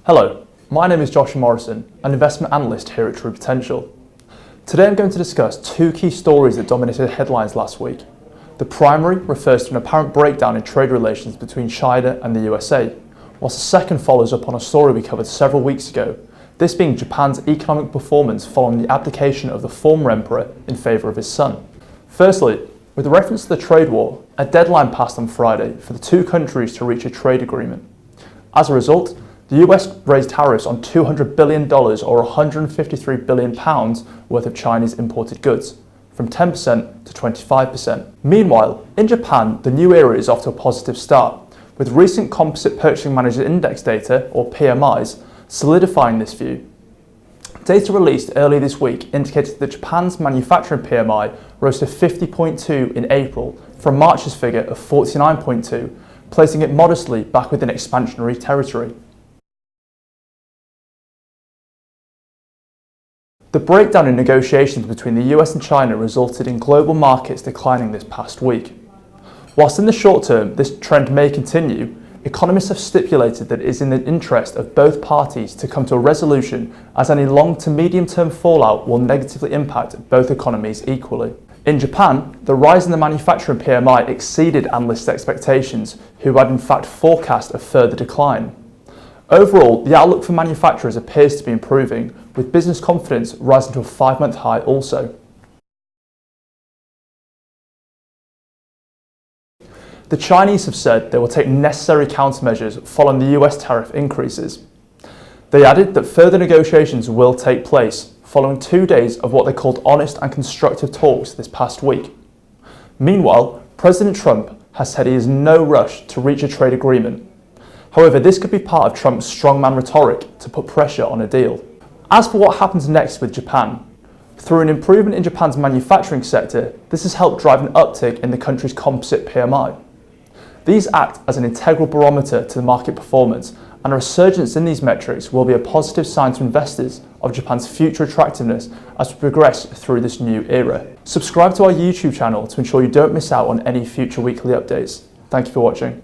Hello, my name is Joshua Morrison, an investment analyst here at True Potential. Today I'm going to discuss two key stories that dominated headlines last week. The primary refers to an apparent breakdown in trade relations between China and the USA, whilst the second follows up on a story we covered several weeks ago, this being Japan's economic performance following the abdication of the former emperor in favour of his son. Firstly, with reference to the trade war, a deadline passed on Friday for the two countries to reach a trade agreement. As a result, the US raised tariffs on $200 billion or £153 billion worth of Chinese imported goods, from 10% to 25%. Meanwhile, in Japan, the new era is off to a positive start, with recent Composite Purchasing Managers Index data, or PMIs, solidifying this view. Data released earlier this week indicated that Japan's manufacturing PMI rose to 50.2 in April from March's figure of 49.2, placing it modestly back within expansionary territory. The breakdown in negotiations between the US and China resulted in global markets declining this past week. Whilst in the short term this trend may continue, economists have stipulated that it is in the interest of both parties to come to a resolution, as any long to medium term fallout will negatively impact both economies equally. In Japan, the rise in the manufacturing PMI exceeded analysts' expectations, who had in fact forecast a further decline. Overall, the outlook for manufacturers appears to be improving, with business confidence rising to a 5-month high also. The Chinese have said they will take necessary countermeasures following the US tariff increases. They added that further negotiations will take place following 2 days of what they called honest and constructive talks this past week. Meanwhile, President Trump has said he is in no rush to reach a trade agreement. However, this could be part of Trump's strongman rhetoric to put pressure on a deal. As for what happens next with Japan, through an improvement in Japan's manufacturing sector, this has helped drive an uptick in the country's composite PMI. These act as an integral barometer to the market performance, and a resurgence in these metrics will be a positive sign to investors of Japan's future attractiveness as we progress through this new era. Subscribe to our YouTube channel to ensure you don't miss out on any future weekly updates. Thank you for watching.